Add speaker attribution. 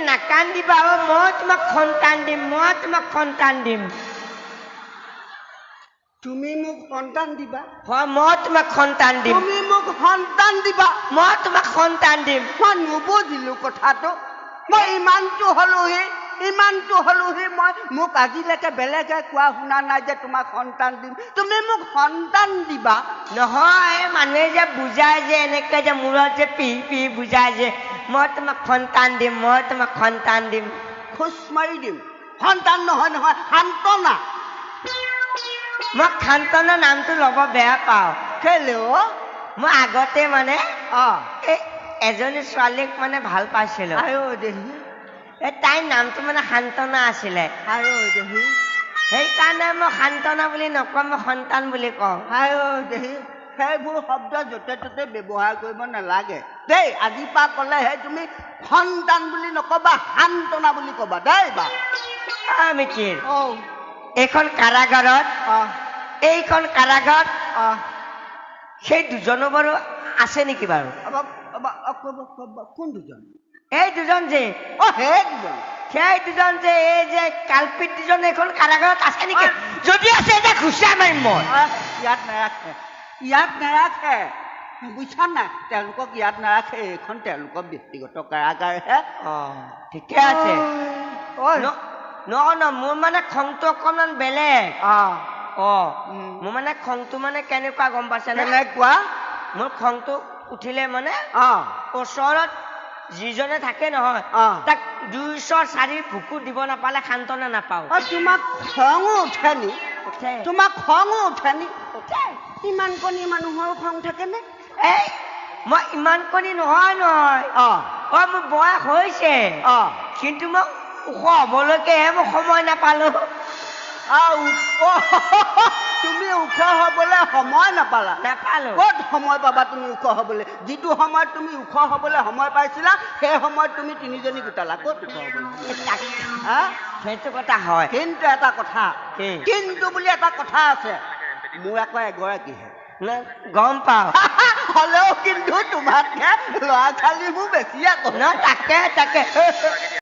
Speaker 1: নাকান্দিবা মই তোমাক সন্তান দিম
Speaker 2: তুমি মোক সন্তান দিবা
Speaker 1: হয় মই তোমাক সন্তান দিম
Speaker 2: তুমি মোক সন্তান দিবা
Speaker 1: মই তোমাক সন্তান দিম
Speaker 2: মই নুবুজিলো কথাটো মই ইমানটো হলোহি মই মোক আজিলৈকে বেলেগে কোৱা শুনা নাই যে তোমাক সন্তান দিম তুমি মোক সন্তান দিবা
Speaker 1: নহয় মানুহে যে বুজায় যে এনেকে যে মূৰত যে পিহি বুজায় যে মই তোমাক সন্তান দিম
Speaker 2: খোজ মাৰি দিম সন্তান নহয় সান্তনা
Speaker 1: মই সান্তনা নামটো ল'ব বেয়া পাওঁ
Speaker 2: কেলে
Speaker 1: মই আগতে মানে এই এজনী ছোৱালীক মানে ভাল পাইছিলো তাইৰ নামটো মানে সান্তনা আছিলে সেইকাৰণে মই সান্তনা বুলি নকওঁ মই সন্তান বুলি কওঁ
Speaker 2: সেইবোৰ শব্দ য'তে ত'তে ব্যৱহাৰ কৰিব নালাগে দেই আজিৰ পৰা ক'লেহে তুমি সন্তান বুলি নকবা সান্তনা বুলি কবা দেই বা
Speaker 1: মিতিৰ এইখন কাৰাগাৰত সেই দুজনো বাৰু আছে নেকি বাৰু
Speaker 2: কোন দুজন
Speaker 1: এই দুজন যে সেই দুজন যে এই যে কালপিত দুজন এইখন কাৰাগাৰত আছে নেকি যদি আছে এতিয়া ঘুচাই মাৰিম মই
Speaker 2: ইয়াত নাৰাখে বুজিছা নাই তেওঁলোকক ইয়াত নাৰাখে এইখন তেওঁলোকৰ ব্যক্তিগত কাৰাগাৰহে
Speaker 1: ঠিকে আছে নহয় মোৰ মানে খংটো অকণমান বেলেগ মোৰ মানে খংটো মানে কেনেকুৱা গম পাইছে
Speaker 2: কেনেকুৱা
Speaker 1: মোৰ খংটো উঠিলে মানে ওচৰত যিজনে থাকে নহয় তাক 204 ভুকু দিব নাপালে সান্তনা নাপাওঁ
Speaker 2: তোমাক খঙো উঠে নি ইমান কণী মানুহৰ খং থাকেনে
Speaker 1: এই মই ইমান কণী নহয় মোৰ বয়স হৈছে কিন্তু মই ওখ হবলৈকেহে মই সময় নাপালো
Speaker 2: তুমি ওখ হবলৈ সময় নাপালো ক'ত সময় পাবা তুমি ওখ হবলৈ যিটো সময়ত তুমি ওখ হবলৈ সময় পাইছিলা সেই সময়ত তুমি তিনিজনী গোটালা ক'ত ওখ হবলৈ
Speaker 1: সেইটো কথা হয়
Speaker 2: কিন্তু এটা কথা বুলি এটা কথা আছে মোৰ আকৌ এগৰাকীহে
Speaker 1: গম পাওঁ
Speaker 2: হ'লেও কিন্তু তোমাতকে ল'ৰা ছোৱালীবোৰ বেছি আকৌ
Speaker 1: তাকে